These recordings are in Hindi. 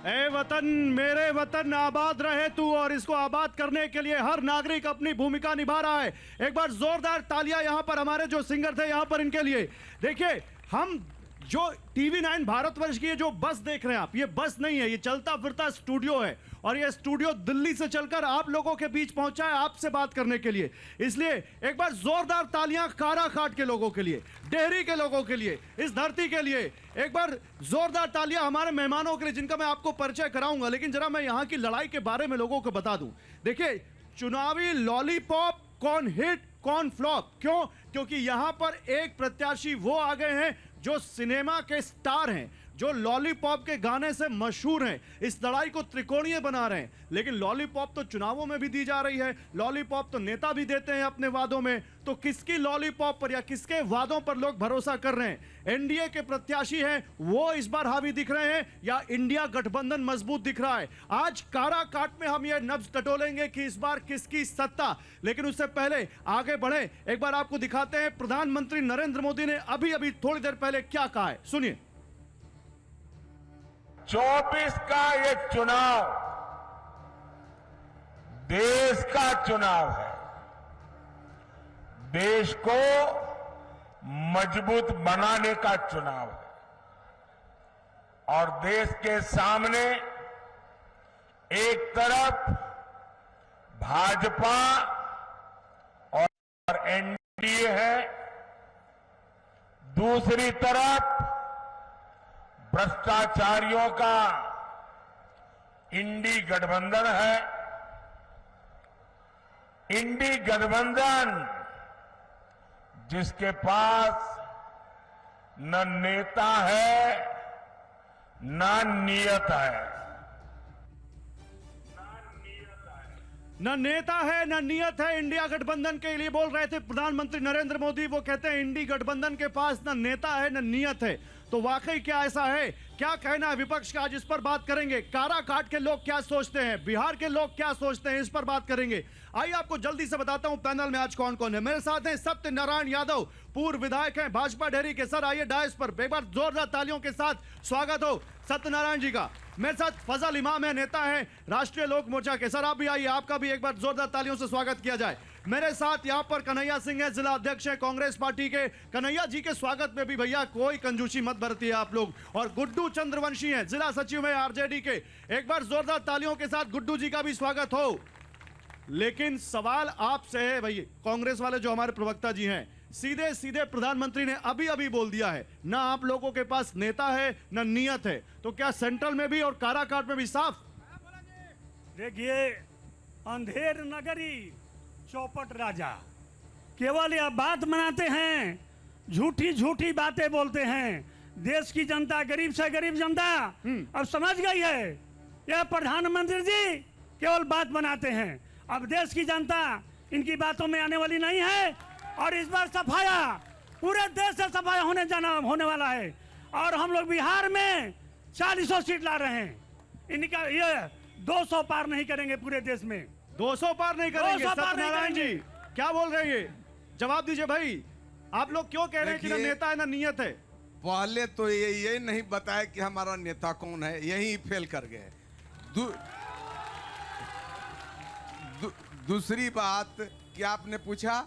ए वतन, मेरे वतन आबाद रहे तू, और इसको आबाद करने के लिए हर नागरिक अपनी भूमिका निभा रहा है। एक बार जोरदार तालियां यहां पर हमारे जो सिंगर थे यहां पर इनके लिए। देखिए, हम जो TV9 भारतवर्ष की ये जो बस देख रहे हैं आप, ये बस नहीं है, ये चलता फिरता स्टूडियो है, और ये स्टूडियो दिल्ली से चलकर आप लोगों के बीच पहुंचा है आपसे बात करने के लिए। इसलिए एक बार जोरदार तालियां काराकाट के लोगों के लिए, डेहरी के लोगों के लिए, इस धरती के लिए। एक बार जोरदार तालियां हमारे मेहमानों के लिए, जिनका मैं आपको परिचय कराऊंगा। लेकिन जरा मैं यहां की लड़ाई के बारे में लोगों को बता दूं। देखिए, चुनावी लॉलीपॉप कौन हिट कौन फ्लॉप, क्यों? क्योंकि यहां पर एक प्रत्याशी वो आ गए हैं जो सिनेमा के स्टार हैं, जो लॉलीपॉप के गाने से मशहूर हैं। इस लड़ाई को त्रिकोणीय बना रहे हैं। लेकिन लॉलीपॉप तो चुनावों में भी दी जा रही है, लॉलीपॉप तो नेता भी देते हैं अपने वादों में। तो किसकी लॉलीपॉप पर या किसके वादों पर लोग भरोसा कर रहे हैं? एनडीए के प्रत्याशी हैं वो इस बार हावी दिख रहे हैं, या इंडिया गठबंधन मजबूत दिख रहा है? आज काराकाट में हम ये नब्ज टटोलेंगे कि इस बार किसकी सत्ता। लेकिन उससे पहले आगे बढ़े, एक बार आपको दिखाते हैं प्रधानमंत्री नरेंद्र मोदी ने अभी अभी थोड़ी देर पहले क्या कहा है, सुनिए। 24 का ये चुनाव देश का चुनाव है। देश को मजबूत बनाने का चुनाव है, और देश के सामने एक तरफ भाजपा और एनडीए है, दूसरी तरफ भ्रष्टाचारियों का इंडी गठबंधन है। इंडी गठबंधन जिसके पास न नेता है न नियत है, न नेता है न नियत है। इंडिया गठबंधन के लिए बोल रहे थे प्रधानमंत्री नरेंद्र मोदी। वो कहते हैं इंडी गठबंधन के पास न नेता है न नियत है। तो वाकई क्या ऐसा है? क्या कहना है विपक्ष का, आज इस पर बात करेंगे। काराकाट के लोग क्या सोचते हैं, बिहार के लोग क्या सोचते हैं, इस पर बात करेंगे। आइए आपको जल्दी से बताता हूं पैनल में आज कौन कौन है। मेरे साथ हैं सत्यनारायण यादव, पूर्व विधायक हैं भाजपा डेहरी के। सर आइए डायस पर, एक बार जोरदार तालियों के साथ स्वागत हो सत्यनारायण जी का। मेरे साथ फजल इमाम है, नेता है राष्ट्रीय लोक मोर्चा के। सर आप भी आइए, आपका भी एक बार जोरदार तालियों से स्वागत किया जाए। मेरे साथ यहां पर कन्हैया सिंह है, जिला अध्यक्ष है कांग्रेस पार्टी के। कन्हैया जी के स्वागत में भी भैया कोई कंजूसी मत बरतिए आप लोग। और गुड्डू चंद्रवंशी हैं, जिला सचिव है आरजेडी के। एक बार जोरदार तालियों के साथ गुड्डू जी का भी स्वागत हो। लेकिन सवाल आपसे है भैया, कांग्रेस वाले जो हमारे प्रवक्ता जी हैं, सीधे सीधे प्रधानमंत्री ने अभी अभी बोल दिया है ना आप लोगों के पास नेता है ना नियत है। तो क्या सेंट्रल में भी और काराकाट में भी साफ? देखिए, अंधेर नगरी चौपट राजा, केवल यह बात बनाते हैं, झूठी झूठी बातें बोलते हैं। देश की जनता, गरीब से गरीब जनता अब समझ गई है, यह प्रधानमंत्री जी केवल बात बनाते हैं। अब देश की जनता इनकी बातों में आने वाली नहीं है। और इस बार सफाया, पूरे देश से सफाया होने वाला है। और हम लोग बिहार में 40 सीट ला रहे हैं। इनका ये 200 पार नहीं करेंगे पूरे देश में। 200 पार नहीं करेंगे। सत्यनारायण जी क्या बोल रहे हैं, जवाब दीजिए भाई। आप लोग क्यों कह रहे हैं कि ना नेता है ना नियत है? पहले तो ये नहीं बताया कि हमारा नेता कौन है, यही फेल कर गए। दूसरी बात क्या आपने पूछा?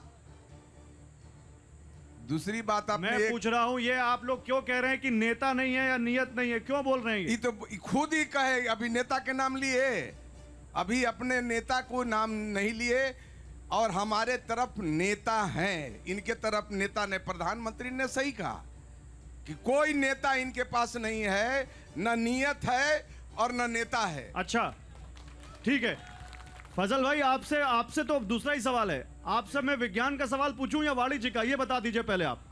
दूसरी बात आपने मैं पूछ रहा हूं, ये आप लोग क्यों कह रहे हैं कि नेता नहीं है या नियत नहीं है, क्यों बोल रहे हैं? ये तो खुद ही कहे, अभी नेता के नाम लिए, अभी अपने नेता को नाम नहीं लिए। और हमारे तरफ नेता हैं, इनके तरफ नेता ने, प्रधानमंत्री ने सही कहा कि कोई नेता इनके पास नहीं है, न नियत है और न नेता है। अच्छा ठीक है फजल भाई, आपसे तो दूसरा ही सवाल है। आपसे मैं विज्ञान का सवाल पूछूं या वाणिज्य का, ये बता दीजिए पहले आप।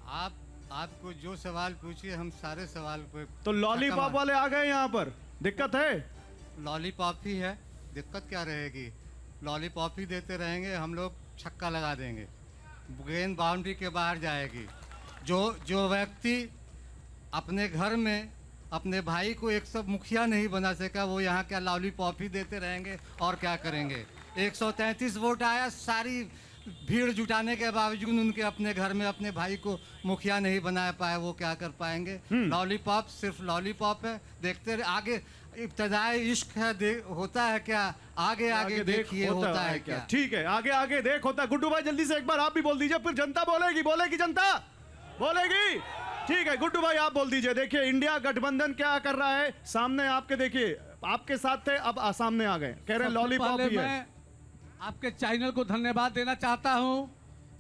आपको जो सवाल पूछिए हम सारे सवाल पे। तो लॉलीपॉप वाले आ गए यहाँ पर, दिक्कत है? लॉलीपॉप ही है, दिक्कत क्या रहेगी? लॉलीपॉप ही देते रहेंगे, हम लोग छक्का लगा देंगे, गेंद बाउंड्री के बाहर जाएगी। जो व्यक्ति अपने घर में अपने भाई को एक सब मुखिया नहीं बना सका, वो यहाँ क्या लॉलीपॉप ही देते रहेंगे और क्या करेंगे? 133 वोट आया, सारी भीड़ जुटाने के बावजूद उनके अपने घर में अपने भाई को मुखिया नहीं बना पाए, वो क्या कर पाएंगे? लॉलीपॉप सिर्फ लॉलीपॉप है। देखते आगे इब्तदाई इश्क है, होता है क्या, आगे आगे देखिए होता है क्या। ठीक है, आगे आगे देख होता है। गुड्डू भाई जल्दी से एक बार आप भी बोल दीजिए, फिर जनता बोलेगी, बोलेगी जनता बोलेगी। ठीक है गुड्डू भाई आप बोल दीजिए। देखिए इंडिया गठबंधन क्या कर रहा है, सामने आपके, देखिए आपके साथ थे, अब सामने आ गए, कह रहे हैं लॉलीपॉप ही है। मैं आपके चैनल को धन्यवाद देना चाहता हूं,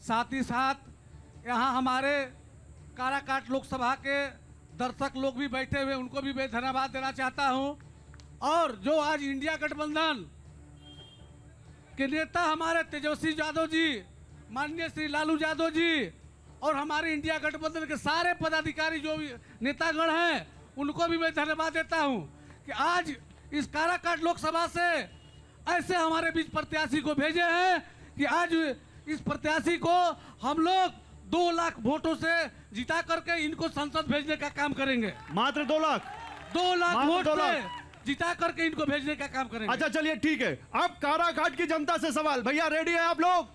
साथ ही साथ यहाँ हमारे काराकाट लोकसभा के दर्शक लोग भी बैठे हुए, उनको भी मैं धन्यवाद देना चाहता हूं। और जो आज इंडिया गठबंधन के नेता हमारे तेजस्वी यादव जी, माननीय श्री लालू यादव जी और हमारे इंडिया गठबंधन के सारे पदाधिकारी जो भी नेतागण हैं, उनको भी मैं धन्यवाद देता हूं कि आज इस काराकाट लोकसभा से ऐसे हमारे बीच प्रत्याशी को भेजे हैं कि आज इस प्रत्याशी को हम लोग 2 लाख वोटों से जिता करके इनको संसद भेजने का काम करेंगे। मात्र 2 लाख 2 लाख मात्र वोट 2 से लाख। जिता करके इनको भेजने का काम करेंगे। अच्छा चलिए ठीक है, अब काराकाट की जनता से सवाल, भैया रेडी है आप लोग,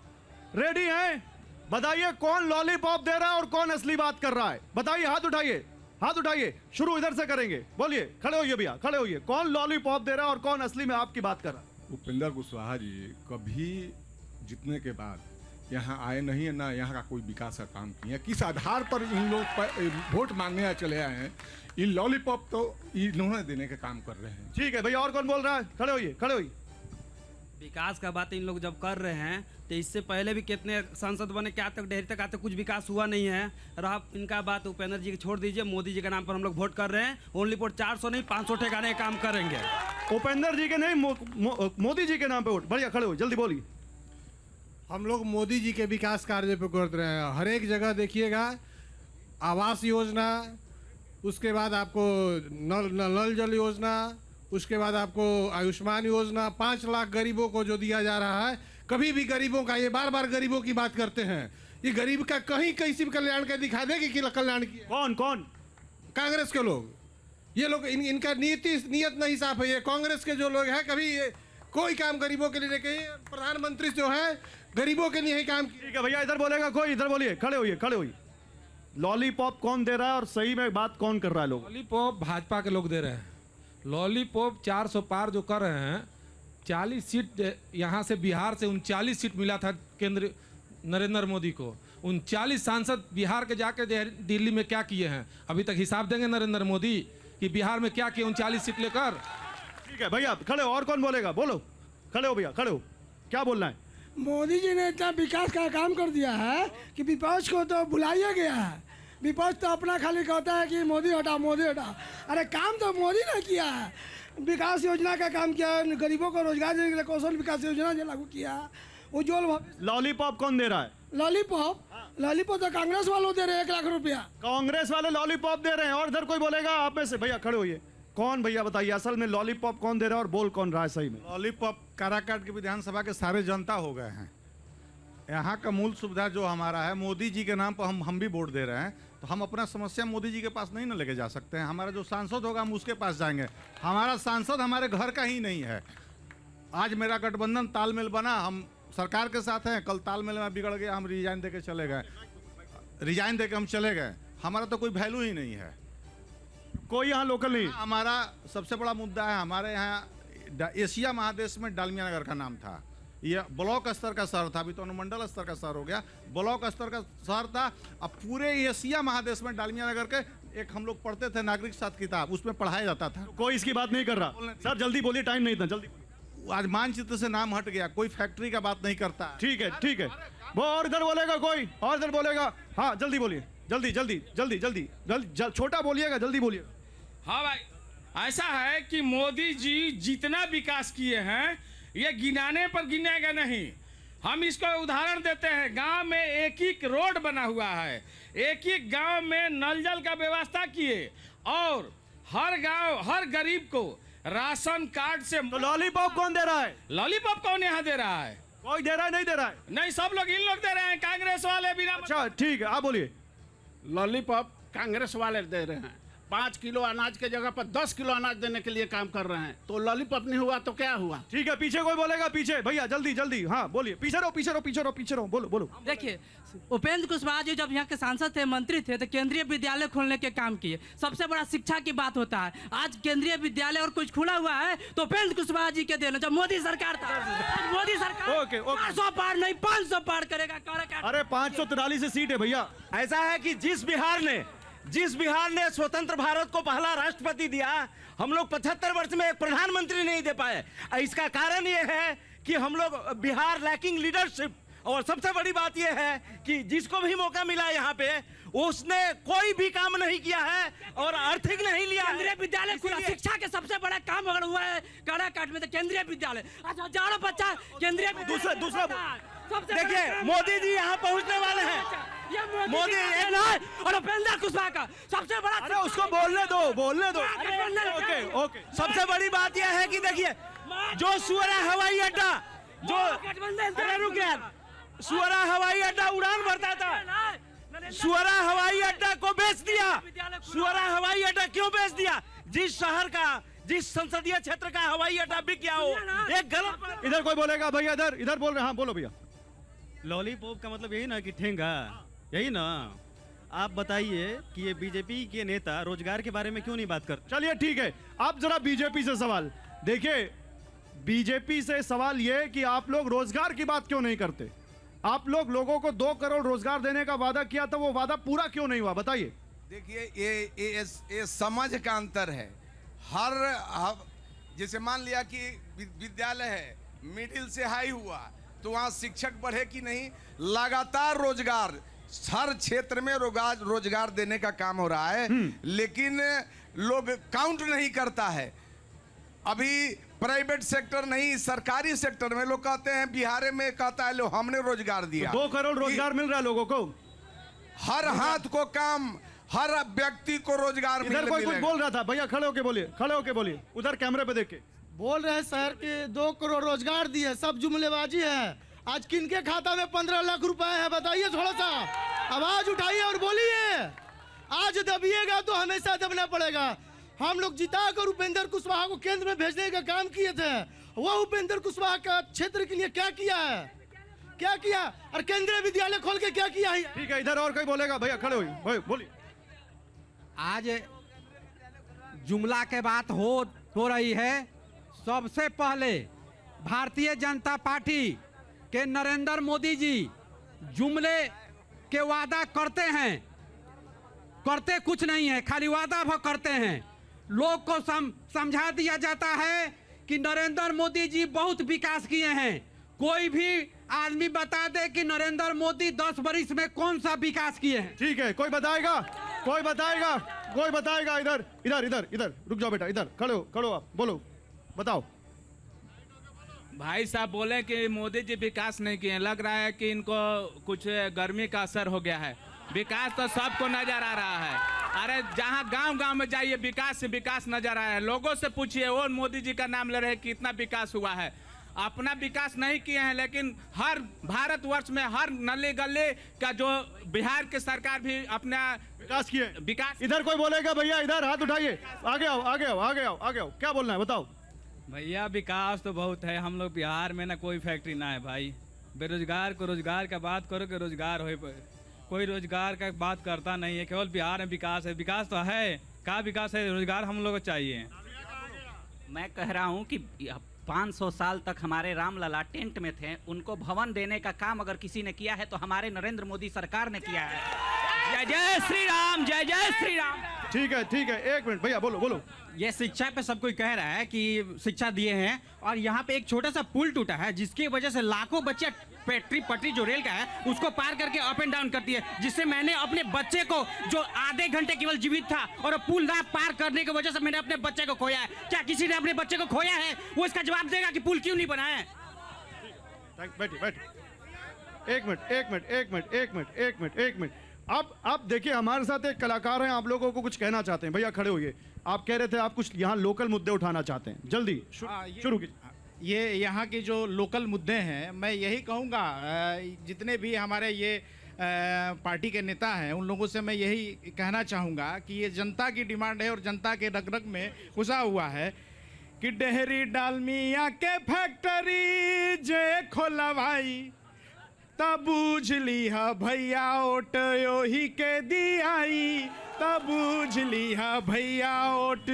रेडी हैं? बताइए कौन लॉलीपॉप दे रहा है और कौन असली बात कर रहा है, बताइए, हाथ उठाइए, हाथ उठाइए। शुरू इधर से करेंगे, बोलिए, खड़े होइए भैया, खड़े होइए। कौन लॉलीपॉप दे रहा है और कौन असली में आपकी बात कर रहा है? उपेंद्र कुशवाहा जी कभी जीतने के बाद यहाँ आए नहीं है, ना यहाँ का कोई विकास का काम किया। किस आधार पर इन लोग वोट मांगने चले आए हैं? इन लॉलीपॉप तो इन्होंने देने का काम कर रहे हैं। ठीक है भैया, और कौन बोल रहा है? खड़े होइए, खड़े होइए। विकास का बात इन लोग जब कर रहे हैं तो इससे पहले भी कितने सांसद बने, क्या तक डेहरी तक आते, कुछ विकास हुआ नहीं है। रहा इनका बात उपेंद्र जी की छोड़ दीजिए, मोदी जी के नाम पर हम लोग वोट कर रहे हैं। ओनली वोट 400 नहीं 500 ठेकाने का काम करेंगे। उपेंद्र जी के नहीं, मोदी जी के नाम पे वोट। बढ़िया, खड़े हो, जल्दी बोलिए। हम लोग मोदी जी के विकास कार्य पे कर रहे हैं। हर एक जगह देखिएगा, आवास योजना, उसके बाद आपको नल जल योजना, उसके बाद आपको आयुष्मान योजना, 5 लाख गरीबों को जो दिया जा रहा है। कभी भी गरीबों का, ये बार बार गरीबों की बात करते हैं, ये गरीब का कहीं किसी कल्याण का दिखा देगी कि कल्याण किया। कौन कौन? कांग्रेस के लोग, ये लोग इनका नियत नहीं साफ है। ये कांग्रेस के जो लोग हैं, कभी कोई काम गरीबों के लिए नहीं किए। प्रधानमंत्री जो है गरीबों के लिए ही काम किया। ठीक है भैया, इधर बोलेगा कोई? इधर बोलिए, खड़े होइए, खड़े होइए। लॉलीपॉप कौन दे रहा है और सही में बात कौन कर रहा है? लोग लॉलीपॉप भाजपा के लोग दे रहे हैं। लॉलीपॉप 400 पार जो कर रहे हैं, 40 सीट यहाँ से, बिहार से 39 सीट मिला था केंद्र नरेंद्र मोदी को। 39 सांसद बिहार के जाके दिल्ली में क्या किए हैं, अभी तक हिसाब देंगे नरेंद्र मोदी कि बिहार में क्या किए 39 सीट लेकर। ठीक है भैया, खड़े हो। और कौन बोलेगा? बोलो, खड़े हो भैया, खड़े हो। क्या बोलना है? मोदी जी ने इतना विकास का काम कर दिया है कि विपक्ष को तो बुलाया गया है। विपक्ष तो अपना खाली कहता है कि मोदी हटा, मोदी हटा। अरे काम तो मोदी ने किया है। विकास योजना का काम किया, गरीबों को रोजगार देने के लिए कौशल विकास योजना जो लागू किया, उज्ज्वल भविष्य। लॉलीपॉप कौन दे रहा है? लॉलीपॉप तो कांग्रेस वालों दे रहे हैं 1 लाख रुपया। कांग्रेस वाले लॉलीपॉप दे रहे हैं। और इधर कोई बोलेगा आप में से? भैया खड़े होइए, कौन भैया बताइए असल में लॉलीपॉप कौन दे रहा है और बोल कौन रहा है सही में? लॉलीपॉप काराकाट की विधानसभा के सारे जनता हो गए हैं। यहाँ का मूल सुविधा जो हमारा है, मोदी जी के नाम पर हम भी वोट दे रहे हैं, तो हम अपना समस्या मोदी जी के पास नहीं ना लेके जा सकते हैं। हमारा जो सांसद होगा हम उसके पास जाएंगे। हमारा सांसद हमारे घर का ही नहीं है। आज मेरा गठबंधन तालमेल बना, हम सरकार के साथ हैं, कल तालमेल में बिगड़ गया, हम रिजाइन दे के चले गए, रिजाइन दे के हम चले गए। हमारा तो कोई वैल्यू ही नहीं है, कोई यहाँ लोकल नहीं। हमारा सबसे बड़ा मुद्दा है, हमारे यहाँ एशिया महादेश में डालमिया नगर का नाम था। ये ब्लॉक स्तर का शहर था, अभी तो अनुमंडल स्तर का शहर हो गया। ब्लॉक स्तर का शहर था। अब पूरे एशिया महादेश में डालमिया नगर के एक हम लोग पढ़ते थे नागरिक शास्त्र किताब, उसमें पढ़ाया जाता था। कोई इसकी बात नहीं कर रहा। सर जल्दी बोलिए, टाइम नहीं था, जल्दी। आज मानचित्र से नाम हट गया, कोई फैक्ट्री का बात नहीं करता। ठीक है, ठीक है। वो और इधर बोलेगा कोई? और इधर बोलेगा? हाँ जल्दी बोलिए, जल्दी जल्दी जल्दी जल्दी जल्दी, छोटा बोलिएगा, जल्दी बोलिए। हाँ भाई, ऐसा है कि मोदी जी जितना विकास किए हैं ये गिनाने पर गिनेगा नहीं। हम इसको उदाहरण देते हैं, गांव में एक रोड बना हुआ है, एक गांव में नल जल का व्यवस्था किए, और हर गांव हर गरीब को राशन कार्ड से। तो लॉलीपॉप कौन दे रहा है? लॉलीपॉप कौन यहाँ दे रहा है? कोई दे रहा है? नहीं दे रहा है? नहीं, सब लोग इन लोग दे रहे हैं, कांग्रेस वाले बिना। अच्छा ठीक है, आप बोलिए। लॉलीपॉप कांग्रेस वाले दे रहे हैं। 5 किलो अनाज के जगह पर 10 किलो अनाज देने के लिए काम कर रहे हैं, तो लॉलीपॉप नहीं हुआ तो क्या हुआ? ठीक है, पीछे कोई बोलेगा? पीछे भैया जल्दी जल्दी, हाँ बोलिए। पीछे रहो पीछे रहो पीछे रहो पीछे रहो, बोलो बोलो। देखिए, उपेंद्र कुशवाहा जी जब यहाँ के सांसद थे, मंत्री थे, तो केंद्रीय विद्यालय खोलने के काम किए। सबसे बड़ा शिक्षा की बात होता है। आज केंद्रीय विद्यालय और कुछ खुला हुआ है तो उपेंद्र कुशवाहा जी के देना। जब मोदी सरकार था, आज मोदी सरकार ओके, ओके। 400 पार नहीं 500 पार करेगा। अरे 543 सीट है भैया। ऐसा है कि जिस बिहार ने स्वतंत्र भारत को पहला राष्ट्रपति दिया, हम लोग 75 वर्ष में एक प्रधानमंत्री नहीं दे पाए। इसका कारण ये है कि हम लोग बिहार लैकिंग लीडरशिप। और सबसे बड़ी बात यह है कि जिसको भी मौका मिला यहाँ पे, उसने कोई भी काम नहीं किया है और आर्थिक नहीं लिया। केंद्रीय विद्यालय खुला, शिक्षा के सबसे बड़ा काम अगर हुआ है काराकाट में तो केंद्रीय विद्यालय। आज हजारों बच्चा केंद्रीय दूसरा देखिए, मोदी जी यहाँ पहुँचने वाले हैं। मोदी और उपेंद्र कुशवाहा का सबसे बड़ा। अरे उसको बोलने दो। Okay okay. सबसे बड़ी बात यह है कि देखिए, जो सुअरा हवाई अड्डा, सुअरा हवाई अड्डा उड़ान भरता था, सुअरा हवाई अड्डा को बेच दिया। सुअरा हवाई अड्डा क्यों बेच दिया? जिस शहर का, जिस संसदीय क्षेत्र का हवाई अड्डा बिक गया हो, एक गलत। इधर कोई बोलेगा भैया? इधर बोल रहे हैं, हाँ बोलो भैया। लॉलीपॉप का मतलब यही ना कि ठेंगा, यही ना। आप बताइए कि ये बीजेपी के नेता रोजगार के बारे में क्यों नहीं बात करते? चलिए ठीक है, आप जरा बीजेपी से सवाल देखिए। बीजेपी से सवाल ये कि आप लोग रोजगार की बात क्यों नहीं करते? आप लोग लोगों को 2 करोड़ रोजगार देने का वादा किया था, वो वादा पूरा क्यों नहीं हुआ? बताइए। देखिए, ये समझ का अंतर है। हर जैसे मान लिया कि विद्यालय है, मिडिल से हाई हुआ तो वहाँ शिक्षक बढ़े कि नहीं? लगातार रोजगार, हर क्षेत्र में रोजगार देने का काम हो रहा है, लेकिन लोग काउंट नहीं करता है। अभी प्राइवेट सेक्टर नहीं, सरकारी सेक्टर में लोग कहते हैं, बिहार में कहता है लो हमने रोजगार दिया। 2 करोड़ रोजगार मिल रहा है लोगों को। हर हाथ को काम, हर व्यक्ति को रोजगार। इधर कोई कुछ बोल रहा था भैया, खड़े होके बोलिए, उधर कैमरे पे देख के बोल रहे हैं सर कि 2 करोड़ रोजगार दिए, सब जुमलेबाजी है। आज किनके खाता में 15 लाख रुपए है बताइए? थोड़ा सा आवाज उठाइए और बोलिए। आज दबिएगा तो हमेशा दबना पड़ेगा। हम लोग जिताकर उपेंद्र कुशवाहा को केंद्र में भेजने का काम किए थे। वो उपेंद्र कुशवाहा का क्षेत्र के लिए क्या किया है? और केंद्रीय विद्यालय खोल के क्या किया है? ठीक है, इधर और कोई बोलेगा? भैया खड़े होइए, बोलिए। आज जुमला के बात हो रही है। सबसे पहले भारतीय जनता पार्टी के नरेंद्र मोदी जी जुमले के वादा करते हैं, करते कुछ नहीं है, खाली वादा करते हैं। लोग को समझा दिया जाता है कि नरेंद्र मोदी जी बहुत विकास किए हैं। कोई भी आदमी बता दे कि नरेंद्र मोदी 10 वर्ष में कौन सा विकास किए हैं। ठीक है, कोई बताएगा? इधर रुक जाओ बेटा, इधर खड़ो आप, बोलो, बताओ। भाई साहब बोले कि मोदी जी विकास नहीं किए, लग रहा है कि इनको कुछ गर्मी का असर हो गया है। विकास तो सबको नजर आ रहा है। अरे जहाँ गांव में जाइए, विकास नजर आ रहा है। लोगों से पूछिए, वो मोदी जी का नाम ले रहे हैं, कितना विकास हुआ है। अपना विकास नहीं किए हैं, लेकिन हर भारतवर्ष में हर नले गले का जो बिहार की सरकार भी अपना विकास किए। इधर कोई बोलेगा? भैया इधर हाथ उठाइए, आगे आओ, क्या बोलना है बताओ। भैया विकास तो बहुत है। हम लोग बिहार में ना कोई फैक्ट्री ना है भाई। बेरोजगार को रोजगार का बात करो कि रोजगार हो, कोई रोजगार का बात करता नहीं है। केवल बिहार में विकास है। विकास तो है, क्या विकास है? रोजगार हम लोग को चाहिए। मैं कह रहा हूँ कि 500 साल तक हमारे राम लला टेंट में थे, उनको भवन देने का काम अगर किसी ने किया है तो हमारे नरेंद्र मोदी सरकार ने किया है। जय जय श्री राम, जय जय श्री राम। ठीक है, 1 मिनट भैया, बोलो। ये शिक्षा पे सब कोई कह रहा है कि शिक्षा दिए हैं, और यहाँ पे एक छोटा सा पुल टूटा है जिसकी वजह से लाखों बच्चे पटरी जो रेल का है उसको पार करके अप एंड डाउन करती है, जिससे मैंने अपने बच्चे को जो आधे घंटे केवल जीवित था और पुल ना पार करने की वजह से मैंने अपने बच्चे को खोया है। क्या किसी ने अपने बच्चे को खोया है? वो इसका जवाब देगा कि पुल क्यों नहीं बना है। बैठ। एक मिनट। आप देखिए, हमारे साथ एक कलाकार हैं, आप लोगों को कुछ कहना चाहते हैं। भैया खड़े होइए। आप कह रहे थे आप कुछ यहाँ लोकल मुद्दे उठाना चाहते हैं, जल्दी शुरू कीजिए। ये यहाँ के जो लोकल मुद्दे हैं, मैं यही कहूँगा, जितने भी हमारे ये पार्टी के नेता हैं, उन लोगों से मैं यही कहना चाहूँगा कि ये जनता की डिमांड है और जनता के रग-रग में घुसा हुआ है कि डेहरी डालमिया के फैक्ट्री जे खोलवाई तब बूझ ली है भैया ओट ओही के दियाई, तब बूझ ली है भैया ओट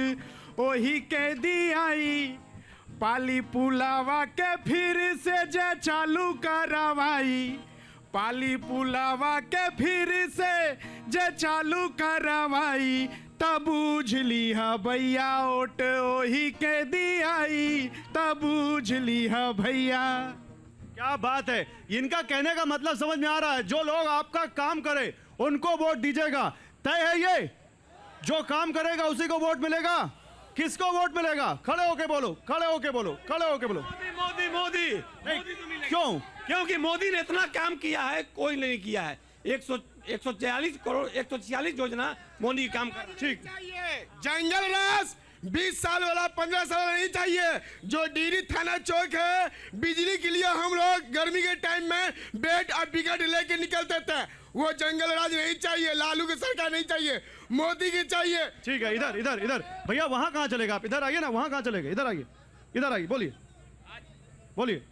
ओही के दियाई, पाली पुलावा के फिर से जे चालू करवाई, पाली पुलावा के फिर से जे चालू करवाई, तब बूझ ली है भैया ओट ओही के दियाई, तब बूझ ली है भैया। क्या बात है, इनका कहने का मतलब समझ में आ रहा है। जो लोग आपका काम करे उनको वोट दीजिएगा, तय है ये? जो काम करेगा उसी को वोट मिलेगा। किसको वोट मिलेगा? खड़े होके बोलो, खड़े होके बोलो, खड़े होके बोलो। मोदी मोदी क्यों? क्योंकि मोदी ने इतना काम किया है, कोई नहीं किया है। 146 करोड़ 146 योजना मोदी काम कर। ठीक, जंगल राज 20 साल वाला 15 साल वाला नहीं चाहिए। जो डीरी थाना चौक है, बिजली के लिए हम लोग गर्मी के टाइम में बेड और विकेट लेके निकलते थे, वो जंगल राज नहीं चाहिए। लालू की सरकार नहीं चाहिए, मोदी की चाहिए। ठीक है, इधर इधर इधर भैया, वहां कहाँ चलेगा आप? इधर आइए ना, वहां कहाँ चलेगा? इधर आइए, इधर आइए, बोलिए बोलिए।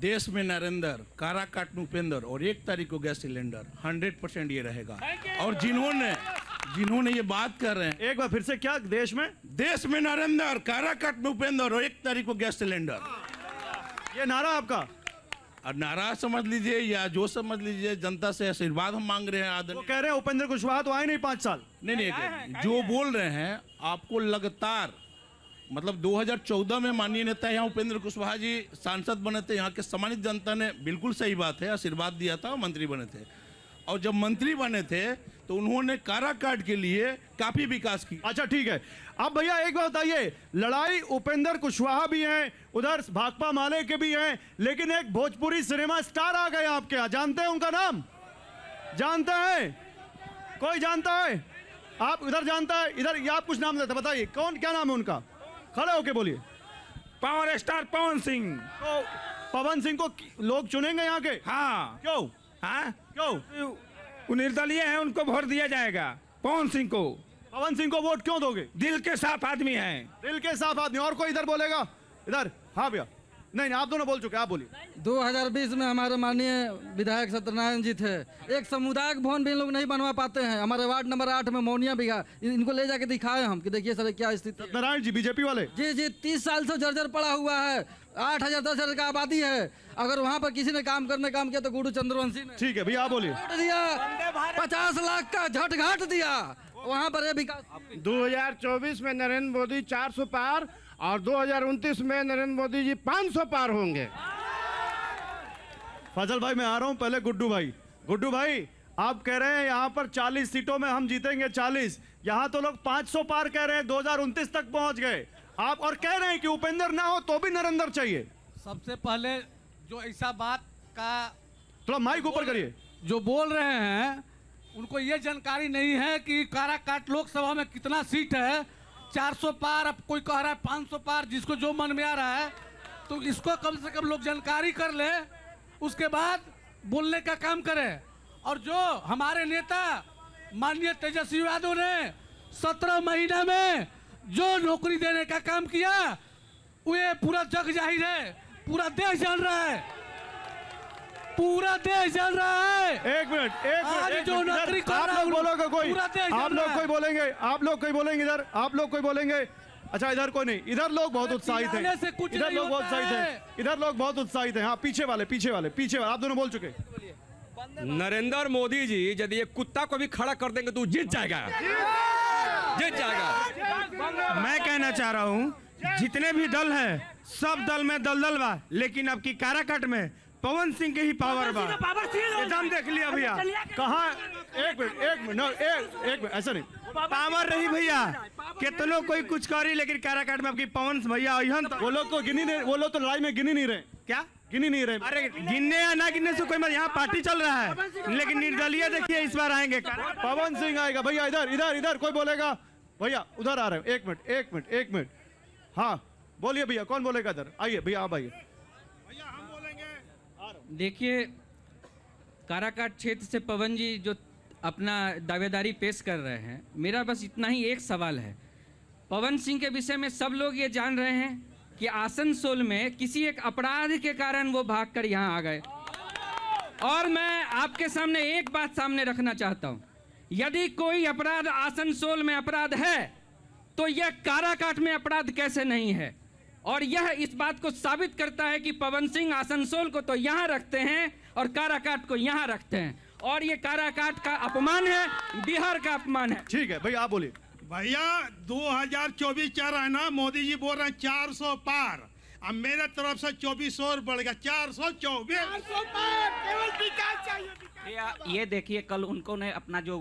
देश में नरेंद्र, काराकाट उपेंद्र और 1 तारीख को गैस सिलेंडर 100% ये रहेगा। और जिन्होंने ये बात कर रहे हैं, एक बार फिर से, क्या देश में नरेंद्र, काराकाट उपेंद्र और 1 तारीख को गैस सिलेंडर, ये नारा आपका? और नारा समझ लीजिए या जो समझ लीजिए, जनता से आशीर्वाद हम मांग रहे हैं। वो कह रहे हैं उपेंद्र कुशवाहा तो आए नहीं 5 साल। नहीं, जो बोल रहे हैं आपको लगातार, मतलब 2014 में माननीय नेता यहाँ उपेंद्र कुशवाहा जी सांसद बने थे, यहाँ के सम्मानित जनता ने, बिल्कुल सही बात है, आशीर्वाद दिया था, मंत्री बने थे। और जब मंत्री बने थे तो उन्होंने काराकाट के लिए काफी विकास की। अच्छा ठीक है, अब भैया एक बात बताइए, लड़ाई उपेंद्र कुशवाहा भी हैं, उधर भाकपा माले के भी हैं, लेकिन एक भोजपुरी सिनेमा स्टार आ गए आपके यहाँ, जानते हैं उनका नाम? जानते हैं? कोई जानता है? आप इधर जानता है? इधर ये आप कुछ नाम लेते बताइए, कौन, क्या नाम है उनका? खड़े होके बोलिए। Power star Pawan Singh. तो पवन सिंह को लोग चुनेंगे यहाँ के? हाँ। क्यों? हाँ क्यों? वो निर्दलीय है, उनको वोट दिया जाएगा। पवन सिंह को। पवन सिंह को वोट क्यों दोगे? दिल के साफ आदमी है। दिल के साफ आदमी। और कोई इधर बोलेगा? इधर, हाँ भैया। नहीं आप दोनों बोल चुके, आप बोलिए। 2020 में हमारे माननीय विधायक सत्यनारायण जी थे, एक सामुदायिक भवन भी लोग नहीं बनवा पाते हैं। हमारे वार्ड नंबर 8 में मौनिया बिघा, इनको ले जाके दिखाए हम कि देखिए सर क्या स्थिति। सत्यनारायण जी बीजेपी वाले? जी 30 साल से जर्जर पड़ा हुआ है, 8,000-10,000 का आबादी है। अगर वहाँ पर किसी ने काम किया तो गुरु चंद्रवंशी ने। ठीक है भैया आप बोलिए। दिया 50 लाख का झट घाट दिया वहाँ पर विकास। 2024 में नरेंद्र मोदी 400 पार और 2029 में नरेंद्र मोदी जी 500 पार होंगे। फजल भाई मैं आ रहा हूं, पहले गुड्डू भाई। गुड्डू भाई आप कह रहे हैं यहाँ पर 40 सीटों में हम जीतेंगे 40, यहाँ तो लोग 500 पार कह रहे हैं, 2029 तक पहुंच गए आप, और कह रहे हैं कि उपेंद्र ना हो तो भी नरेंद्र चाहिए। सबसे पहले जो ऐसा बात का, थोड़ा माइक ऊपर करिए, जो बोल रहे हैं उनको ये जानकारी नहीं है कि काराकाट लोकसभा में कितना सीट है। 400 पार, अब कोई कह रहा है 500 पार, जिसको जो मन में आ रहा है। तो इसको कम से कम लोग जानकारी कर ले, उसके बाद बोलने का काम करें। और जो हमारे नेता माननीय तेजस्वी यादव ने 17 महीना में जो नौकरी देने का काम किया, वो पूरा जग जाहिर है, पूरा देश जान रहा है, पूरा देश जान रहा है। एक मिनट जो नौकरी कर रहा है, आप लोग बोलोगे कोई? पूरा देश आप जान लोग रहा कोई है। बोलेंगे? आप लोग कोई बोलेंगे इधर? आप लोग कोई बोलेंगे? अच्छा इधर कोई नहीं, इधर लोग बहुत उत्साहित हैं, इधर लोग बहुत उत्साहित हैं, इधर लोग बहुत उत्साहित हैं। हाँ पीछे वाले आप दोनों बोल चुके। नरेंद्र मोदी जी यदि एक कुत्ता को भी खड़ा कर देंगे तो जीत जाएगा, जीत जाएगा। मैं कहना चाह रहा हूँ, जितने भी दल हैं सब दल में दलदल बा, लेकिन अब की काराकाट में पवन सिंह के ही पावर बा। एकदम देख लिया भैया। कहाँ? एक मिनट ऐसा नहीं, पावर रही भैया, कितनों कोई कुछ करी, लेकिन काराकाट में आपकी पवन भैया। वो लोग तो गिनी नहीं, वो लोग तो लड़ाई में गिनी नहीं रहे। क्या गिनी नहीं रहे? अरे गिनने या ना गिनने से कोई मत, यहाँ पार्टी चल रहा है, लेकिन निर्दलीय देखिए इस बार आएंगे। पवन सिंह आएगा भैया। इधर कोई बोलेगा? भैया उधर आ रहे हो, एक मिनट। हाँ बोलिए भैया, कौन बोलेगा? इधर आइए भैया, आप आइए। देखिए काराकाट क्षेत्र से पवन जी जो अपना दावेदारी पेश कर रहे हैं, मेरा बस इतना ही एक सवाल है। पवन सिंह के विषय में सब लोग ये जान रहे हैं कि आसनसोल में किसी एक अपराध के कारण वो भागकर यहाँ आ गए, और मैं आपके सामने एक बात सामने रखना चाहता हूँ, यदि कोई अपराध आसनसोल में अपराध है तो यह काराकाट में अपराध कैसे नहीं है। और यह इस बात को साबित करता है कि पवन सिंह आसनसोल को तो यहाँ रखते हैं और काराकाट को यहाँ रखते हैं, और ये काराकाट का अपमान है, बिहार का अपमान है। ठीक है भैया, आप बोलिए। भैया 2024 चल रहा है ना, मोदी जी बोल रहे हैं 400 पार, अब मेरे तरफ से 24 और बढ़ गया 424 केवल विकास चाहिए। ये देखिए, कल उनको ने अपना जो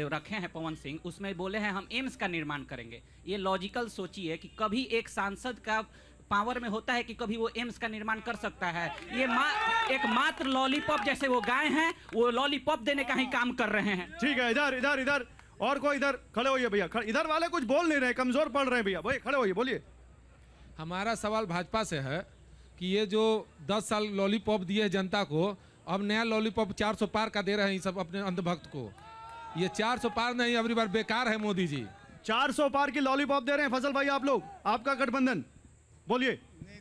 रखे हैं पवन सिंह, उसमें बोले हैं हम एम्स का निर्माण करेंगे। ये लॉजिकल सोचिए कि कभी एक सांसद का पावर में होता है कि कभी वो एम्स का निर्माण कर सकता है। ये एक मात्र लॉलीपॉप जैसे वो गाय हैं, वो लॉलीपॉप देने का ही काम कर रहे हैं। ठीक है, इधर इधर इधर और कोई इधर खड़े होइए भैया, इधर वाले कुछ बोल नहीं रहे, कमजोर पड़ रहे हैं भैया, भाई खड़े होइए, बोलिए। हमारा सवाल भाजपा से है कि ये जो 10 साल लॉलीपॉप दिए जनता को, अब नया लॉलीपॉप 400 पार का दे रहे हैं ये सब अपने अंधभक्त को। ये 400 पार नहीं, अगली बार बेकार है मोदी जी। 400 पार की लॉलीपॉप दे रहे हैं फैसल भाई आप लोग, आपका गठबंधन, बोलिए।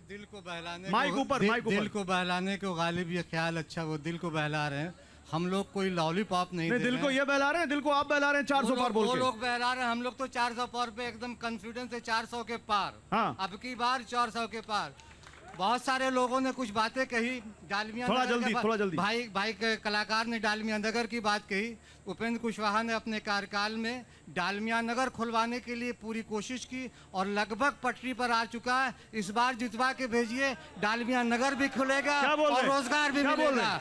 दिल को बहलाने माइक ऊपर, माइक ऊपर। दिल को बहलाने को गालिब ये ख्याल अच्छा, वो दिल को बहला रहे हैं। हम लोग कोई लॉलीपॉप नहीं दे दिल को ये बहला रहे हैं, दिल को आप बहला रहे हैं 400 पार बोल के। वो लोग बहला रहे हैं, हम लोग तो 400 पार पे एकदम कॉन्फिडेंस है 400 के पार। हाँ। अब की बार 400 के पार। बहुत सारे लोगों ने कुछ बातें कही, डालमिया थोड़ा जल्दी। भाई के कलाकार ने डालमिया नगर की बात कही। उपेंद्र कुशवाहा ने अपने कार्यकाल में डालमिया नगर खुलवाने के लिए पूरी कोशिश की और लगभग पटरी पर आ चुका है। इस बार जितवा के भेजिए, डालमिया नगर भी खुलेगा और रोजगार भी मिलेगा।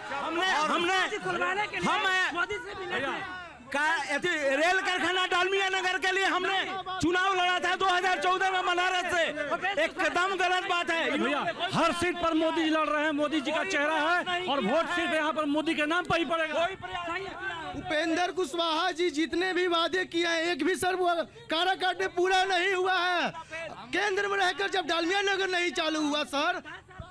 रेल कारखाना डालमिया नगर के लिए हमने चुनाव लड़ा था 2014 में बनारस से, एकदम गलत बात है। भैया हर सीट पर मोदी जी लड़ रहे हैं, मोदी जी का चेहरा है और वोट सिर्फ यहाँ पर मोदी के नाम पर ही पड़ेगा। उपेंद्र कुशवाहा जी जितने भी वादे किए हैं, एक भी सर काराकाट में पूरा नहीं हुआ है। केंद्र में रहकर जब डालमिया नगर नहीं चालू हुआ सर।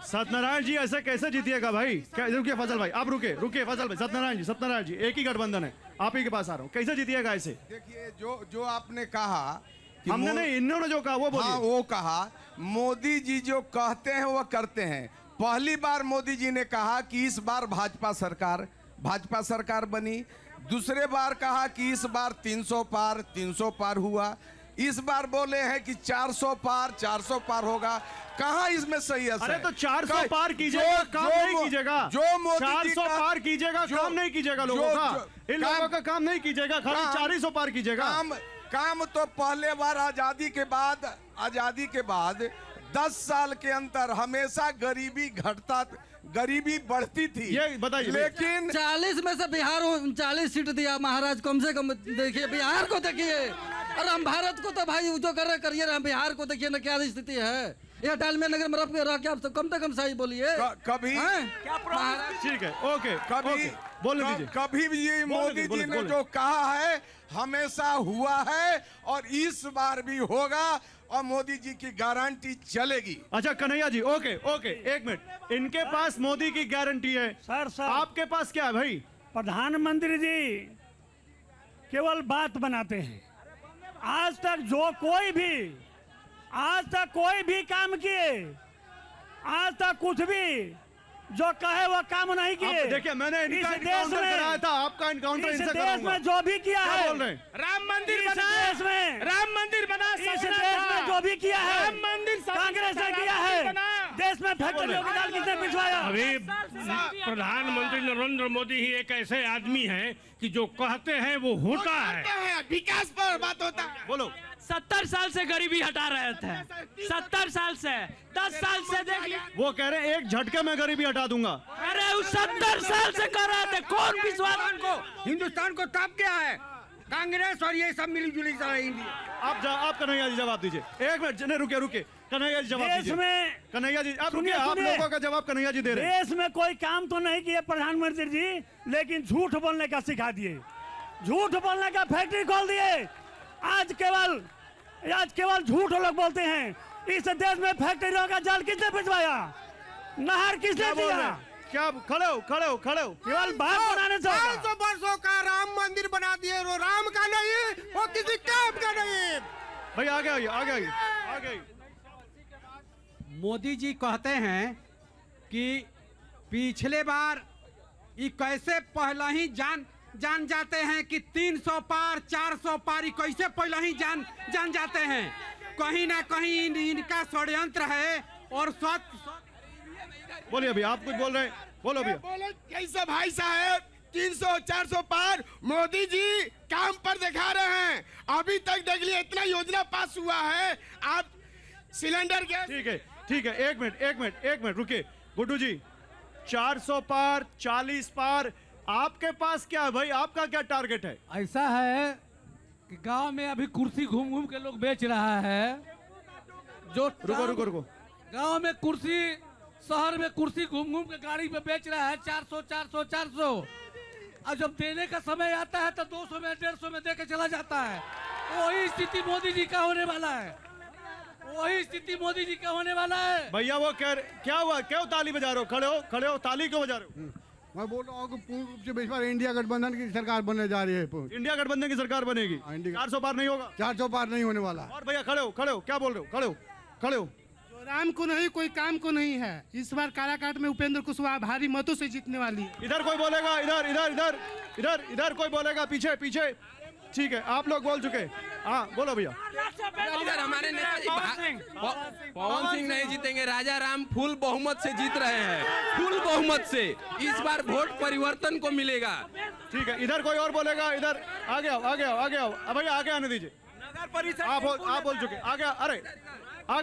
सत्यनारायण जी ऐसे कैसे जीतिएगा भाई? रुकिए फैसल भाई, आप रुके फैसल भाई। सत्यनारायण जी एक ही गठबंधन है, आप ही के पास आ रहा हूँ, कैसे जीतिएगा ऐसे? देखिए जो आपने कहा कि हमने नहीं, इन्होंने जो कहा वो बोलिए। हाँ, वो कहा मोदी जी जो कहते हैं वो करते हैं। पहली बार मोदी जी ने कहा कि इस बार भाजपा सरकार बनी। दूसरे बार कहा कि इस बार 300 पार हुआ। इस बार बोले हैं कि 400 पार होगा। कहाँ इसमें सही है? अरे तो 400 पार कीजिएगा, काम नहीं कीजिएगा। जो मोदी 400 पार कीजिएगा, काम नहीं कीजिएगा लोगों का। इन लोगों का काम नहीं कीजिएगा, खाली 400 पार कीजिएगा। काम तो पहले बार आजादी के बाद 10 साल के अंदर हमेशा गरीबी बढ़ती थी। ये बताइए, लेकिन 40 में से बिहार 39 सीट दिया महाराज, कम से कम देखिए बिहार को देखिए। अरे हम भारत को तो भाई जो कर रहे करिए, हम बिहार को देखिए ना क्या स्थिति है। यह डालमिया नगर में रह के आप कम से कम सही बोलिए। कभी ठीक है, ओके, बोल दीजिए। कभी भी मोदी जी ने जो कहा है हमेशा हुआ है और इस बार भी होगा और मोदी जी की गारंटी चलेगी। अच्छा कन्हैया जी, ओके, एक मिनट, इनके पास मोदी की गारंटी है सर, आपके पास क्या है भाई? प्रधानमंत्री जी केवल बात बनाते हैं। आज तक कोई भी काम किए, आज तक कुछ भी जो कहे वो काम नहीं किए। देखिए मैंने इनका एनकाउंटर कराया था, आपका एनकाउंटर इनसे कराऊंगा। इस देश में जो भी किया है, बोल रहे हैं राम मंदिर बना, इस देश में जो भी किया है कांग्रेस ने किया है। देश में फैक्ट्रियों की दाल किसने पिछवाया? अभी प्रधानमंत्री नरेंद्र मोदी ही एक ऐसे आदमी हैं कि जो कहते हैं वो होता है। विकास पर बात होता है। बोलो। 70 साल से गरीबी हटा रहे थे, 70 साल से, 10 साल से देख लिया। वो कह रहे हैं एक झटके में गरीबी हटा दूंगा। अरे वो 70 साल से कर रहे थे, कौन विश्वास उनको? हिंदुस्तान को ताप क्या है? कांग्रेस और ये सब मिली-जुली चल रही है। आप कन्हैया जी जवाब दीजिए। एक मिनट, रुके कन्हैया जी जवाब दीजिए। कन्हैया जी आप रुकिए, आप लोगों का जवाब कन्हैया जी दे रहे हैं। देश में कोई काम तो नहीं किए प्रधानमंत्री जी, लेकिन झूठ बोलने का सिखा दिए, झूठ बोलने का फैक्ट्री खोल दिए। आज केवल झूठ लोग बोलते हैं। इस देश में फैक्ट्रियों का जाल किसने पिछवाया? नहर किसने दिया? क्या खड़े हो केवल बात बनाने से होगा। 500 वर्षों का राम मंदिर बना दिए, वो राम का नहीं, वो किसी काम का नहीं। भाई आगे आइए। मोदी जी कहते हैं कि पिछले बार ये कैसे पहले ही जान जाते हैं कि 300 पार 400 पार ये कैसे पहले ही जान जाते हैं। कहीं ना कहीं इनका षड्यंत्र है। और बोलिए अभी आप कुछ बोल रहे हैं, बोलो भैया। कैसे भाई साहब 300 400 पार मोदी जी काम पर दिखा रहे हैं। अभी तक देख लिया इतना योजना पास हुआ है। आप सिलेंडर गैस ठीक है एक मिनट रुकिए गुड्डू जी। 400 पार 40 पार आपके पास क्या है भाई, आपका क्या टारगेट है? ऐसा है कि गांव में अभी कुर्सी घूम के लोग बेच रहा है। जो रुको गांव में कुर्सी, शहर में कुर्सी घूम के गाड़ी में बेच रहा है 400। और जब देने का समय आता है तो 200 में 150 में दे के चला जाता है। वही स्थिति मोदी जी का होने वाला है। भैया वो क्या हुआ, क्यों ताली बजा रहे हो? खड़े हो ताली क्यों बजा रहे हो? मैं बोल रहा हूँ कि पूर्ण रूप से इस बार इंडिया गठबंधन की सरकार बनने जा रही है। इंडिया गठबंधन की सरकार बनेगी। 400 पार नहीं होगा। 400 पार नहीं होने वाला। और भैया खड़े हो, क्या बोल रहे हो? खड़े हो। जो राम को नहीं कोई काम को नहीं है। इस बार काराकाट में उपेंद्र कुशवाहा भारी मतों से जीतने वाली है। इधर कोई बोलेगा, इधर कोई बोलेगा, पीछे। ठीक है आप लोग बोल चुके। हाँ बोलो भैया। इधर हमारे नेता पवन सिंह नहीं जीतेंगे। राजा राम फुल बहुमत से जीत रहे हैं, फुल बहुमत से। इस बार वोट परिवर्तन को मिलेगा। ठीक है इधर कोई और बोलेगा। इधर आगे आओ भैया, आगे आने दीजिए। नगर परिषद आप बोल चुके। आगे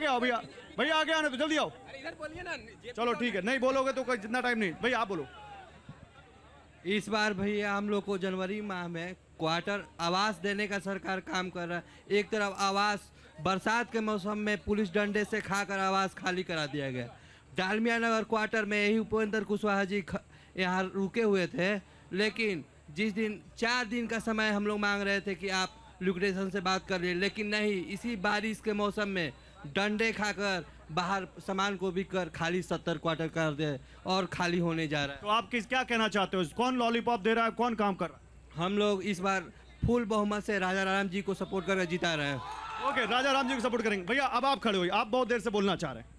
आओ भैया आगे आने तो जल्दी आओ। इधर बोलिए ना। चलो ठीक है, नहीं बोलोगे तो कोई जितना टाइम नहीं। भैया आप बोलो। इस बार भैया हम लोग को जनवरी माह में क्वार्टर आवास देने का सरकार काम कर रहा है। एक तरफ आवास बरसात के मौसम में पुलिस डंडे से खाकर आवास खाली करा दिया गया। डालमिया नगर क्वार्टर में यही उपेंद्र कुशवाहा जी यहाँ रुके हुए थे। लेकिन जिस दिन 4 दिन का समय हम लोग मांग रहे थे कि आप लिक्विडेशन से बात कर लिए, लेकिन नहीं, इसी बारिश के मौसम में डंडे खाकर बाहर सामान को भी कर खाली 70 क्वार्टर कर दे और खाली होने जा रहा है। तो आप क्या कहना चाहते हो? कौन लॉलीपॉप दे रहा है, कौन काम कर रहा है? हम लोग इस बार फुल बहुमत से राजा राम जी को सपोर्ट करके जिता रहे हैं। ओके राजा राम जी को सपोर्ट करेंगे। भैया अब आप खड़े हुए, आप बहुत देर से बोलना चाह रहे हैं।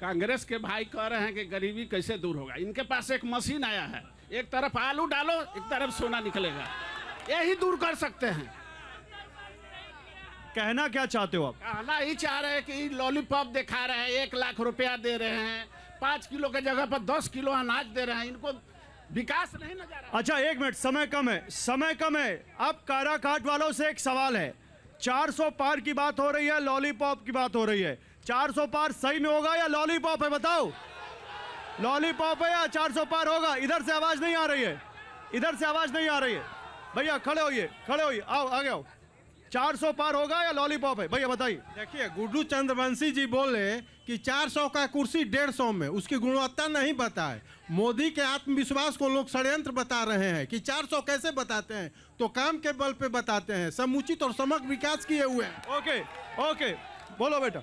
कांग्रेस के भाई कह रहे हैं कि गरीबी कैसे दूर होगा। इनके पास एक मशीन आया है, एक तरफ आलू डालो, एक तरफ सोना निकलेगा। यही दूर कर सकते हैं। कहना क्या चाहते हो आप? कहना ही चाह रहे हैं कि लॉलीपॉप दिखा रहे हैं, 1 लाख रुपया दे रहे हैं, 5 किलो के जगह पर 10 किलो अनाज दे रहे हैं। इनको विकास नहीं नजर आ रहा। अच्छा एक मिनट, समय कम है। अब काराकाट वालों से एक सवाल है। 400 पार की बात हो रही है, लॉलीपॉप की बात हो रही है। 400 पार सही में होगा या लॉलीपॉप है? बताओ, लॉलीपॉप है या 400 पार होगा? इधर से आवाज नहीं आ रही है। भैया खड़े होइए, आओ आगे आओ। 400 पार होगा या लॉलीपॉप है? भैया बताइए। देखिए गुड्डू चंद्रवंशी जी बोले कि 400 का कुर्सी 150 में, उसकी गुणवत्ता नहीं बताए। मोदी के आत्मविश्वास को लोग षड्यंत्र बता रहे हैं कि 400 कैसे बताते हैं, तो काम के बल पे बताते हैं। समुचित और समग्र विकास किए हुए हैं। ओके बोलो बेटा,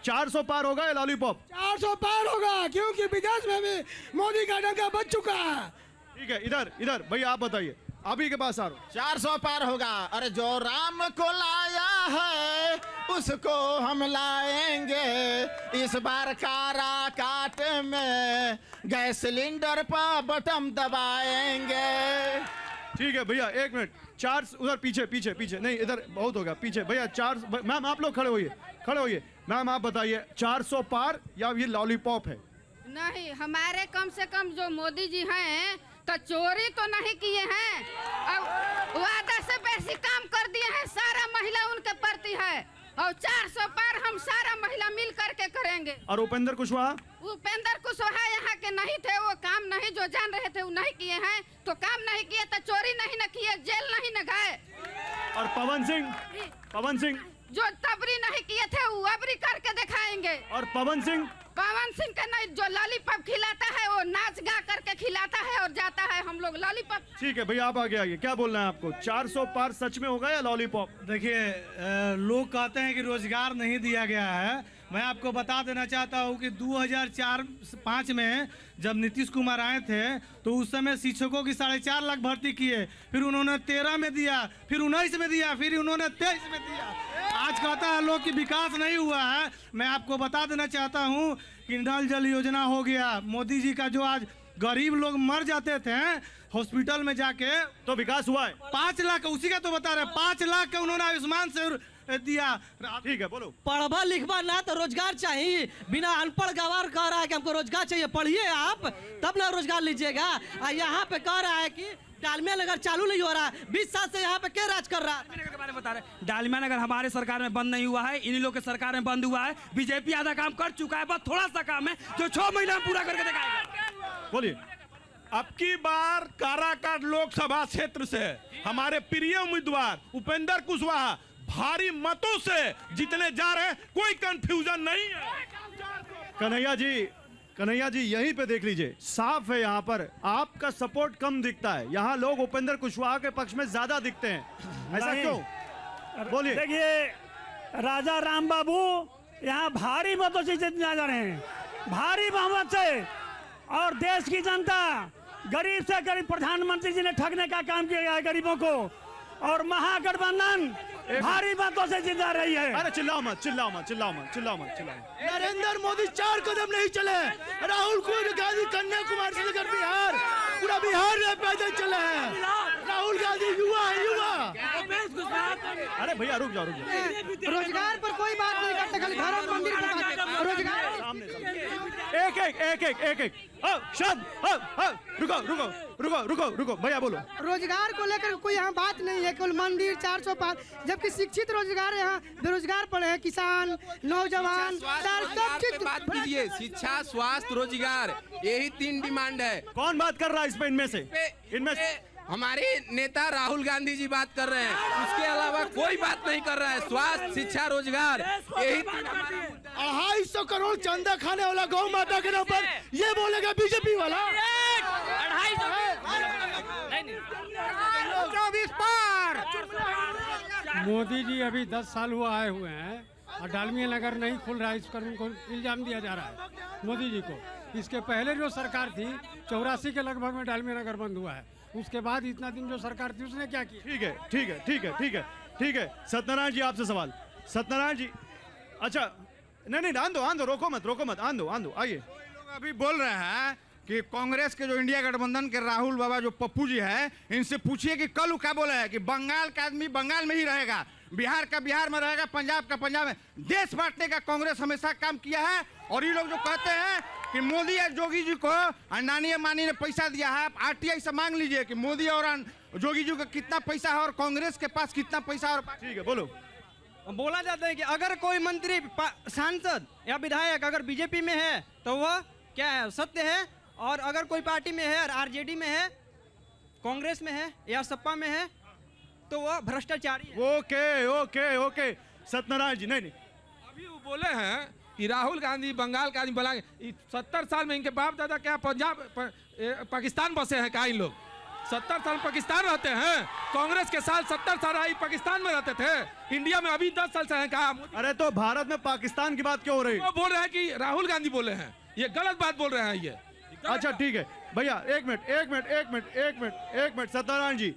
400 पार होगा या लॉलीपॉप? 400 पार होगा, क्योंकि विदेश में भी मोदी का डंका बच चुका है। ठीक है इधर भैया आप बताइए, अभी के पास आ रहा हूं। 400 पार होगा। अरे जो राम को लाया है उसको हम लाएंगे। इस बार काराकाट में गैस सिलेंडर पर बटन दबाएंगे। ठीक है भैया एक मिनट, 4 उधर पीछे नहीं, इधर बहुत होगा पीछे। भैया 4 मैम आप लोग खड़े होइए। मैम आप बताइए 400 पार या ये लॉलीपॉप है? नहीं, हमारे कम से कम जो मोदी जी हैं तो चोरी तो नहीं किए हैं, और वादा से बेसी काम कर दिए हैं। सारा महिला उनके प्रति है, और 400 पार हम सारा महिला मिल करके करेंगे। और उपेंद्र कुशवाहा यहाँ के नहीं थे, वो काम नहीं जो जान रहे थे वो नहीं किए हैं। तो काम नहीं किए तो चोरी नहीं न किए, जेल नहीं न गए। और पवन सिंह जो तबरी नहीं किए थे वो अबरी करके दिखाएंगे। और पवन सिंह का नहीं, जो लॉलीपॉप खिलाता है वो नाच गा करके खिलाता है और जाता है। हम लोग लॉलीपॉप। ठीक है भैया आप आगे आइए, क्या बोलना है आपको? 400 पार सच में होगा या लॉलीपॉप? देखिए लोग कहते हैं कि रोजगार नहीं दिया गया है, मैं आपको बता देना चाहता हूँ कि 2004-05 में जब नीतीश कुमार आए थे तो उस समय शिक्षकों की 4.5 लाख भर्ती किए, फिर उन्होंने 13 में दिया, फिर 19 में दिया, फिर उन्होंने 23 में दिया। आज कहता है लोग कि विकास नहीं हुआ है। मैं आपको बता देना चाहता हूँ कि नल जल योजना हो गया, मोदी जी का जो आज गरीब लोग मर जाते थे हॉस्पिटल में जाके, तो विकास हुआ है। 5 लाख, उसी का तो बता रहे, 5 लाख का उन्होंने आयुष्मान से दिया। ठीक है, बोलो। पढ़वा लिखवा ना तो रोजगार चाहिए, बिना अनपढ़ गवार कह रहा है कि हमको रोजगार चाहिए, पढ़िए आप तब ना रोजगार लीजिएगा। यहाँ पे कह रहा है कि डालमिया नगर चालू नहीं हो रहा है, 20 साल से यहाँ पे क्या राज कर रहा है। के बारे में बता रहे, डालमिया नगर हमारे सरकार में बंद नहीं हुआ है, इन्हीं लोग के सरकार में बंद हुआ है। बीजेपी आधा काम कर चुका है, बस थोड़ा सा काम है जो 6 महीना में पूरा करके दिखाएगा। बोलिए। अब की बार काराकाट लोकसभा क्षेत्र से हमारे प्रिय उम्मीदवार उपेंद्र कुशवाहा भारी मतों से जीतने जा रहे हैं, कोई कंफ्यूजन नहीं है। कन्हैया जी यहीं पे देख लीजिए, साफ है यहाँ पर आपका सपोर्ट कम दिखता है, यहाँ लोग उपेंद्र कुशवाहा के पक्ष में ज्यादा दिखते हैं, ऐसा क्यों? बोलिए। देखिए राजा राम बाबू यहाँ भारी मतों से जीतने जा रहे हैं, भारी बहुमत से, और देश की जनता गरीब से गरीब प्रधानमंत्री जी ने ठगने का काम किया है गरीबों को, और महागठबंधन भारी बातों से जीत रही है। अरे चिल्लाओ मत, चिल्लाओ मत, चिल्लाओ मत, चिल्लाओ मत, चिल्लाओ। नरेंद्र मोदी 4 कदम नहीं चले, राहुल गांधी कन्याकुमारी से लेकर बिहार, पूरा बिहार में पैदल चले हैं। राहुल गांधी युवा है, युवा। अरे भैया रुक जाओ, रुक जाओ। रोजगार पर कोई बात नहीं करते, खाली भारत मंदिर पर बात करते हैं। रोजगार एक रुको भैया बोलो। रोजगार को लेकर कोई यहाँ बात नहीं है, केवल मंदिर 400 पार, जबकि शिक्षित रोजगार यहाँ बेरोजगार पड़े हैं, किसान, नौजवान, सब चीज बात कीजिए। शिक्षा, स्वास्थ्य, रोजगार, यही 3 डिमांड है। कौन बात कर रहा है इसमें? इनमें से हमारे नेता राहुल गांधी जी बात कर रहे हैं, उसके अलावा कोई बात नहीं कर रहा है। स्वास्थ्य, शिक्षा, रोजगार, यही 250 करोड़ चंदा खाने वाला गौ माता के नाम पर ये बोलेगा बीजेपी वाला। 24 पार। मोदी जी अभी 10 साल हुआ आए हुए हैं और डालमिया नगर नहीं खुल रहा है, इस पर उनको इल्जाम दिया जा रहा है मोदी जी को। इसके पहले जो सरकार थी 84 के लगभग में डालमिया नगर बंद हुआ है, उसके बाद इतना दिन जो सरकार थी उसने क्या किया? ठीक है। सत्यनारायण जी आपसे सवाल। सत्यनारायण जी, अच्छा नहीं आन दो, रोको मत, आन दो, आइए। लोग अभी बोल रहे हैं कि कांग्रेस के जो इंडिया गठबंधन के राहुल बाबा जो पप्पू जी है, इनसे पूछिए कि कल क्या बोला है कि बंगाल का आदमी बंगाल में ही रहेगा, बिहार का बिहार में रहेगा, पंजाब का पंजाब में। देश बांटने का कांग्रेस हमेशा काम किया है। और ये लोग जो कहते हैं कि मोदी और जोगी जी को अंडानी मानी ने पैसा दिया है, आप RTI से मांग लीजिए कि मोदी और जोगी जी को कितना पैसा है और कांग्रेस के पास कितना पैसा है। और ठीक है, बोलो। बोला जाता है कि अगर कोई मंत्री, सांसद या विधायक अगर बीजेपी में है तो वह क्या है, सत्य है, और अगर कोई पार्टी में है और RJD में है, कांग्रेस में है या सपा में है तो वह भ्रष्टाचारी है। ओके सत्यनारायण जी, नहीं अभी वो बोले हैं कि राहुल गांधी बंगाल का आदमी बना, 70 साल में इनके बाप दादा क्या पंजाब पाकिस्तान बसे हैं? क्या इन लोग 70 साल पाकिस्तान रहते हैं? कांग्रेस के साल 70 साल आई पाकिस्तान में रहते थे, इंडिया में अभी 10 साल से हैं। कहा? अरे तो भारत में पाकिस्तान की बात क्यों हो रही? वो बोल रहे हैं कि राहुल गांधी बोले हैं, ये गलत बात बोल रहे हैं ये। अच्छा ठीक है भैया, एक मिनट सत्यनारायण जी,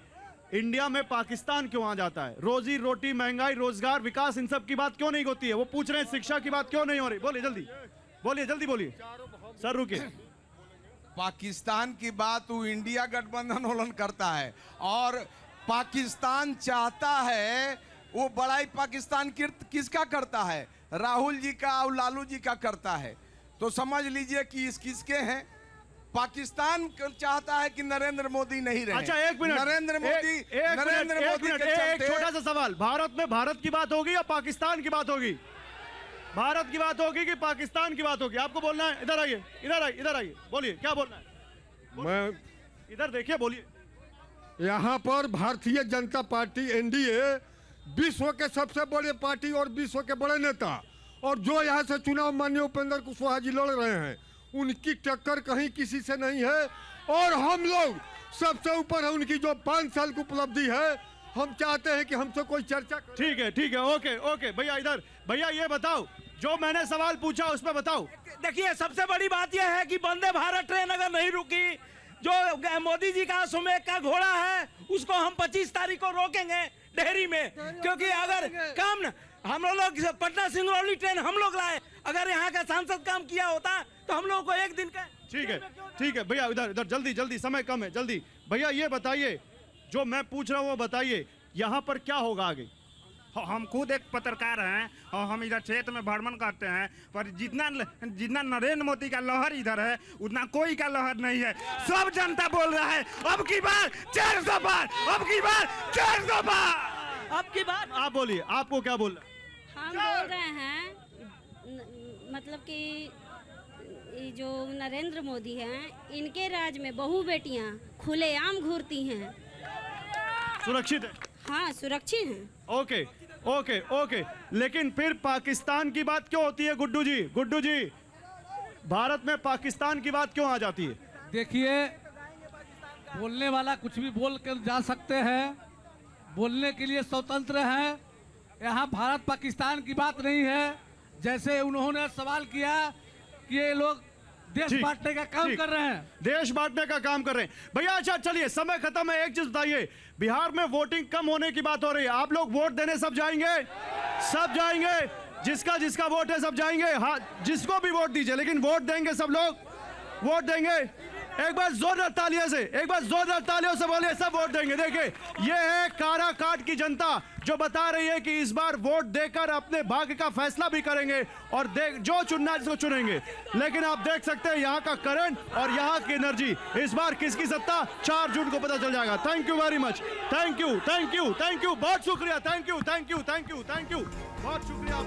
इंडिया में पाकिस्तान क्यों आ जाता है? रोजी रोटी, महंगाई, रोजगार, विकास, इन सब की बात क्यों नहीं होती है? वो पूछ रहे हैं शिक्षा की बात क्यों नहीं हो रही? बोलिए जल्दी बोलिए। सर रुकिए। पाकिस्तान की बात वो इंडिया गठबंधन होलन करता है, और पाकिस्तान चाहता है, वो बड़ाई पाकिस्तान किसका करता है? राहुल जी का और लालू जी का करता है। तो समझ लीजिए कि किसके हैं। पाकिस्तान चाहता है कि नरेंद्र मोदी नहीं रहे। अच्छा एक मिनट, नरेंद्र मोदी एक छोटा सा सवाल, भारत में भारत की बात होगी या पाकिस्तान की बात होगी? भारत की बात होगी कि पाकिस्तान की बात होगी? आपको बोलना है। इधर आइए, बोलिए क्या बोलना है। मैं इधर देखिए, बोलिए। यहाँ पर भारतीय जनता पार्टी NDA विश्व के सबसे बड़े पार्टी और विश्व के बड़े नेता, और जो यहाँ से चुनाव माननीय उपेंद्र कुशवाहा जी लड़ रहे हैं, उनकी टक्कर कहीं किसी से नहीं है। और हम लोग सबसे ऊपर है, उनकी जो 5 साल की उपलब्धि है, हम चाहते हैं कि हमसे कोई चर्चा। ठीक है ओके भैया, इधर भैया ये बताओ, जो मैंने सवाल पूछा उस पर बताओ। देखिए, सबसे बड़ी बात यह है कि वंदे भारत ट्रेन अगर नहीं रुकी, जो मोदी जी का अश्वमेध का घोड़ा है उसको हम 25 तारीख को रोकेंगे डेहरी में, क्योंकि अगर काम हम लोग पटना सिंगरौली ट्रेन हम लोग लाए, अगर यहाँ का सांसद काम किया होता तो हम लोगों को एक दिन का। ठीक है भैया, इधर इधर जल्दी जल्दी, समय कम है, जल्दी भैया ये बताइए, जो मैं पूछ रहा हूँ वो बताइए, यहाँ पर क्या होगा आगे? हम खुद एक पत्रकार हैं और हम इधर क्षेत्र में भ्रमण करते हैं, पर जितना नरेंद्र मोदी का लहर इधर है उतना कोई का लहर नहीं है। सब जनता बोल रहा है अब की बार 400 पार, अब की बार 400 पार, अब की बार। आप बोलिए, आपको क्या बोल रहे? हम बोल रहे हैं मतलब कि ये जो नरेंद्र मोदी हैं, इनके राज में बहू बेटियां खुलेआम घूरती हैं। सुरक्षित है? हाँ, सुरक्षित हैं। ओके ओके ओके, लेकिन फिर पाकिस्तान की बात क्यों होती है गुड्डू जी? गुड्डू जी, भारत में पाकिस्तान की बात क्यों आ जाती है? देखिए, बोलने वाला कुछ भी बोल कर जा सकते हैं, बोलने के लिए स्वतंत्र हैं। यहाँ भारत पाकिस्तान की बात नहीं है। जैसे उन्होंने सवाल किया कि ये लोग देश बांटने का काम कर रहे हैं, देश बांटने का काम कर रहे हैं। भैया अच्छा चलिए, समय खत्म है। एक चीज बताइए, बिहार में वोटिंग कम होने की बात हो रही है, आप लोग वोट देने सब जाएंगे? सब जाएंगे? जिसका जिसका वोट है सब जाएंगे? हाँ, जिसको भी वोट दीजिए, लेकिन वोट देंगे सब लोग? वोट देंगे? एक बार जोरदार तालियों से, एक बार जोरदार तालियों से बोलिए, सब वोट देंगे। देखिए, ये है काराकाट की जनता जो बता रही है कि इस बार वोट देकर अपने भाग्य का फैसला भी करेंगे और जो चुनना है जिसको चुनेंगे। लेकिन आप देख सकते हैं यहाँ का करंट और यहाँ की एनर्जी, इस बार किसकी सत्ता 4 जून को पता चल जाएगा। Thank you very much, thank you, thank you, thank you, बहुत शुक्रिया, thank you, thank you, thank you, thank you, बहुत शुक्रिया।